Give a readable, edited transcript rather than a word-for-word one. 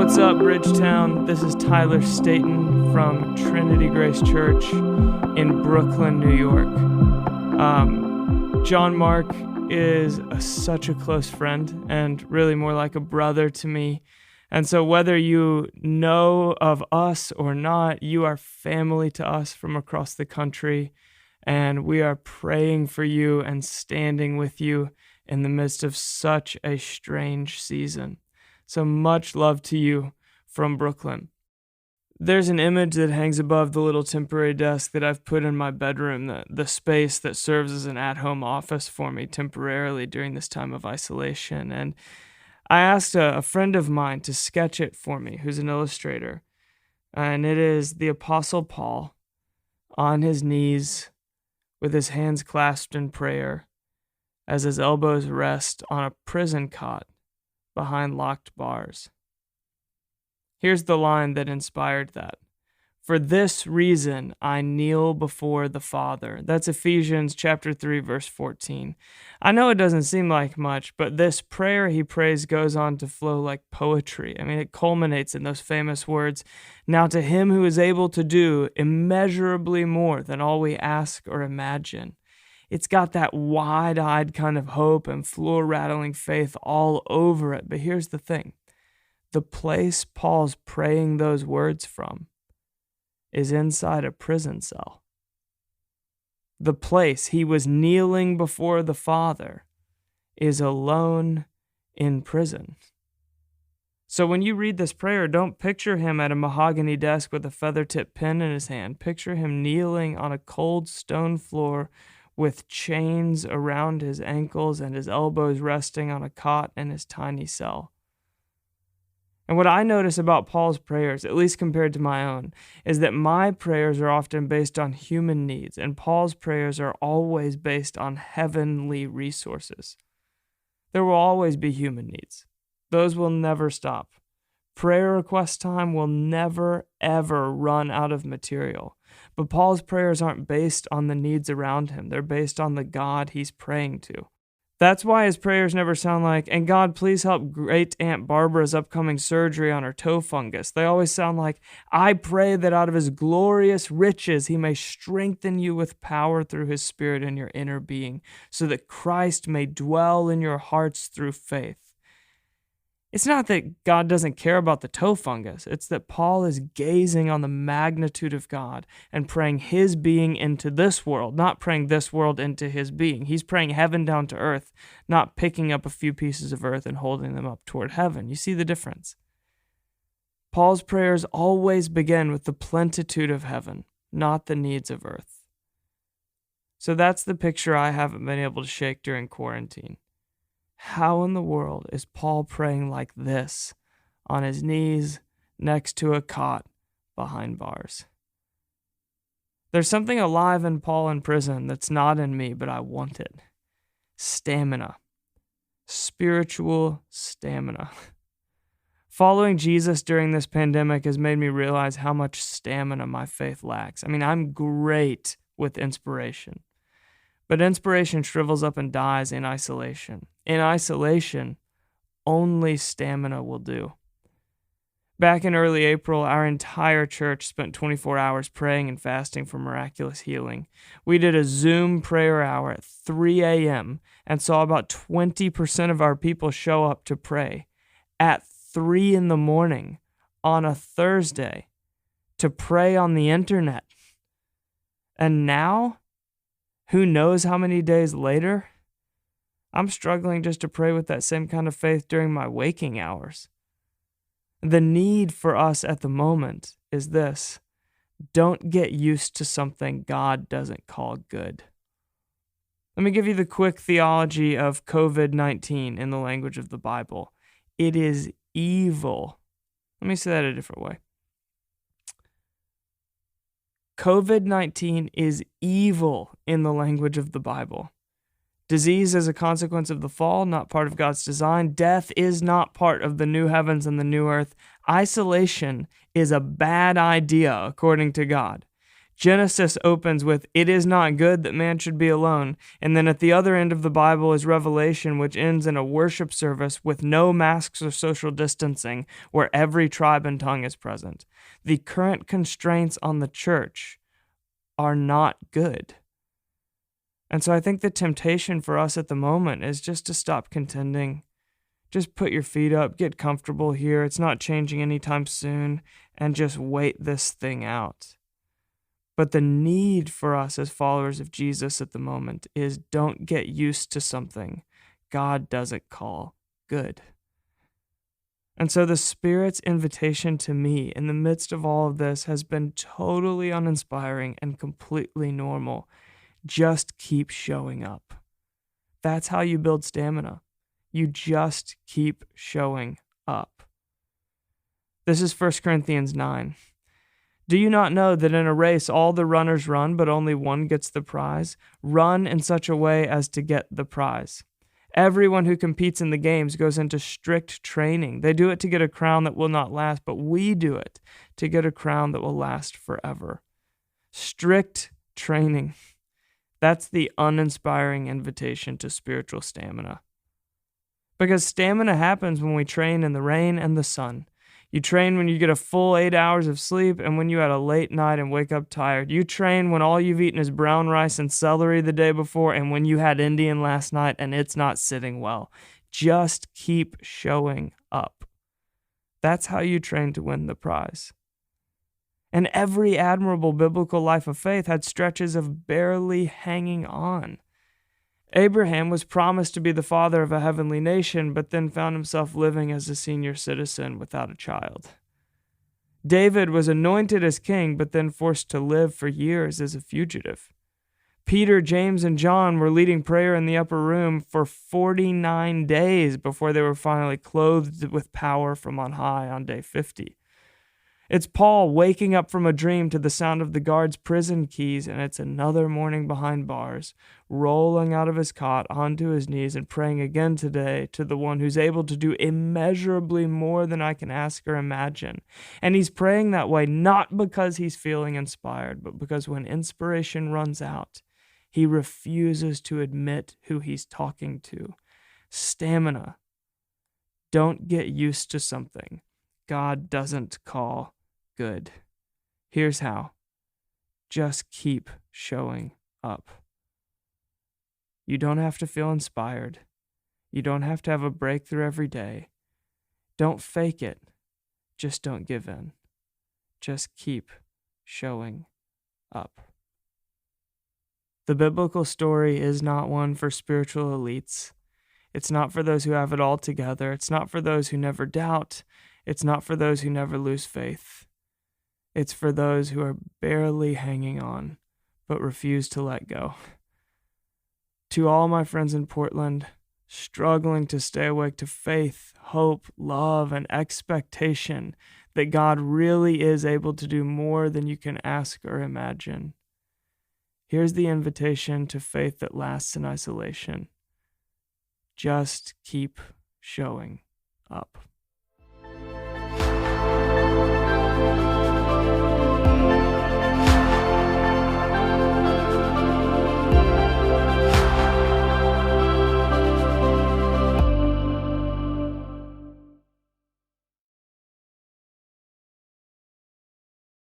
What's up, Bridgetown? This is Tyler Staton from Trinity Grace Church in Brooklyn, New York. John Mark is such a close friend and really more like a brother to me. And so whether you know of us or not, you are family to us from across the country. And we are praying for you and standing with you in the midst of such a strange season. So much love to you from Brooklyn. There's an image that hangs above the little temporary desk that I've put in my bedroom, the space that serves as an at-home office for me temporarily during this time of isolation. And I asked a friend of mine to sketch it for me, who's an illustrator. And it is the Apostle Paul on his knees with his hands clasped in prayer as his elbows rest on a prison cot behind locked bars. Here's the line that inspired that. For this reason, I kneel before the Father. That's Ephesians chapter 3, verse 14. I know it doesn't seem like much, but this prayer he prays goes on to flow like poetry. I mean, it culminates in those famous words, now to him who is able to do immeasurably more than all we ask or imagine. It's got that wide-eyed kind of hope and floor-rattling faith all over it. But here's the thing. The place Paul's praying those words from is inside a prison cell. The place he was kneeling before the Father is alone in prison. So when you read this prayer, don't picture him at a mahogany desk with a feather-tipped pen in his hand. Picture him kneeling on a cold stone floor with chains around his ankles and his elbows resting on a cot in his tiny cell. And what I notice about Paul's prayers, at least compared to my own, is that my prayers are often based on human needs, and Paul's prayers are always based on heavenly resources. There will always be human needs. Those will never stop. Prayer request time will never, ever run out of material. But Paul's prayers aren't based on the needs around him. They're based on the God he's praying to. That's why his prayers never sound like, and God, please help great Aunt Barbara's upcoming surgery on her toe fungus. They always sound like, I pray that out of his glorious riches he may strengthen you with power through his Spirit in your inner being, so that Christ may dwell in your hearts through faith. It's not that God doesn't care about the toe fungus. It's that Paul is gazing on the magnitude of God and praying his being into this world, not praying this world into his being. He's praying heaven down to earth, not picking up a few pieces of earth and holding them up toward heaven. You see the difference? Paul's prayers always begin with the plenitude of heaven, not the needs of earth. So that's the picture I haven't been able to shake during quarantine. How in the world is Paul praying like this on his knees next to a cot behind bars? There's something alive in Paul in prison that's not in me, but I want it. Stamina. Spiritual stamina. Following Jesus during this pandemic has made me realize how much stamina my faith lacks. I mean, I'm great with inspiration. But inspiration shrivels up and dies in isolation. In isolation, only stamina will do. Back in early April, our entire church spent 24 hours praying and fasting for miraculous healing. We did a Zoom prayer hour at 3 a.m. and saw about 20% of our people show up to pray at 3 in the morning on a Thursday to pray on the internet. And now, who knows how many days later, I'm struggling just to pray with that same kind of faith during my waking hours. The need for us at the moment is this: don't get used to something God doesn't call good. Let me give you the quick theology of COVID-19 in the language of the Bible. It is evil. Let me say that a different way. COVID-19 is evil in the language of the Bible. Disease is a consequence of the fall, not part of God's design. Death is not part of the new heavens and the new earth. Isolation is a bad idea, according to God. Genesis opens with, "It is not good that man should be alone." And then at the other end of the Bible is Revelation, which ends in a worship service with no masks or social distancing, where every tribe and tongue is present. The current constraints on the church are not good. And so I think the temptation for us at the moment is just to stop contending. Just put your feet up, get comfortable here. It's not changing anytime soon, and just wait this thing out. But the need for us as followers of Jesus at the moment is don't get used to something God doesn't call good. And so the Spirit's invitation to me in the midst of all of this has been totally uninspiring and completely normal. Just keep showing up. That's how you build stamina. You just keep showing up. This is 1 Corinthians 9. Do you not know that in a race all the runners run, but only one gets the prize? Run in such a way as to get the prize. Everyone who competes in the games goes into strict training. They do it to get a crown that will not last, but we do it to get a crown that will last forever. Strict training. That's the uninspiring invitation to spiritual stamina. Because stamina happens when we train in the rain and the sun. You train when you get a full 8 hours of sleep and when you had a late night and wake up tired. You train when all you've eaten is brown rice and celery the day before and when you had Indian last night and it's not sitting well. Just keep showing up. That's how you train to win the prize. And every admirable biblical life of faith had stretches of barely hanging on. Abraham was promised to be the father of a heavenly nation, but then found himself living as a senior citizen without a child. David was anointed as king, but then forced to live for years as a fugitive. Peter, James, and John were leading prayer in the upper room for 49 days before they were finally clothed with power from on high on day 50. It's Paul waking up from a dream to the sound of the guard's prison keys, and it's another morning behind bars, rolling out of his cot onto his knees and praying again today to the one who's able to do immeasurably more than I can ask or imagine. And he's praying that way not because he's feeling inspired, but because when inspiration runs out, he refuses to admit who he's talking to. Stamina. Don't get used to something God doesn't call good. Here's how. Just keep showing up. You don't have to feel inspired. You don't have to have a breakthrough every day. Don't fake it. Just don't give in. Just keep showing up. The biblical story is not one for spiritual elites. It's not for those who have it all together. It's not for those who never doubt. It's not for those who never lose faith. It's for those who are barely hanging on, but refuse to let go. To all my friends in Portland, struggling to stay awake to faith, hope, love, and expectation that God really is able to do more than you can ask or imagine, here's the invitation to faith that lasts in isolation. Just keep showing up.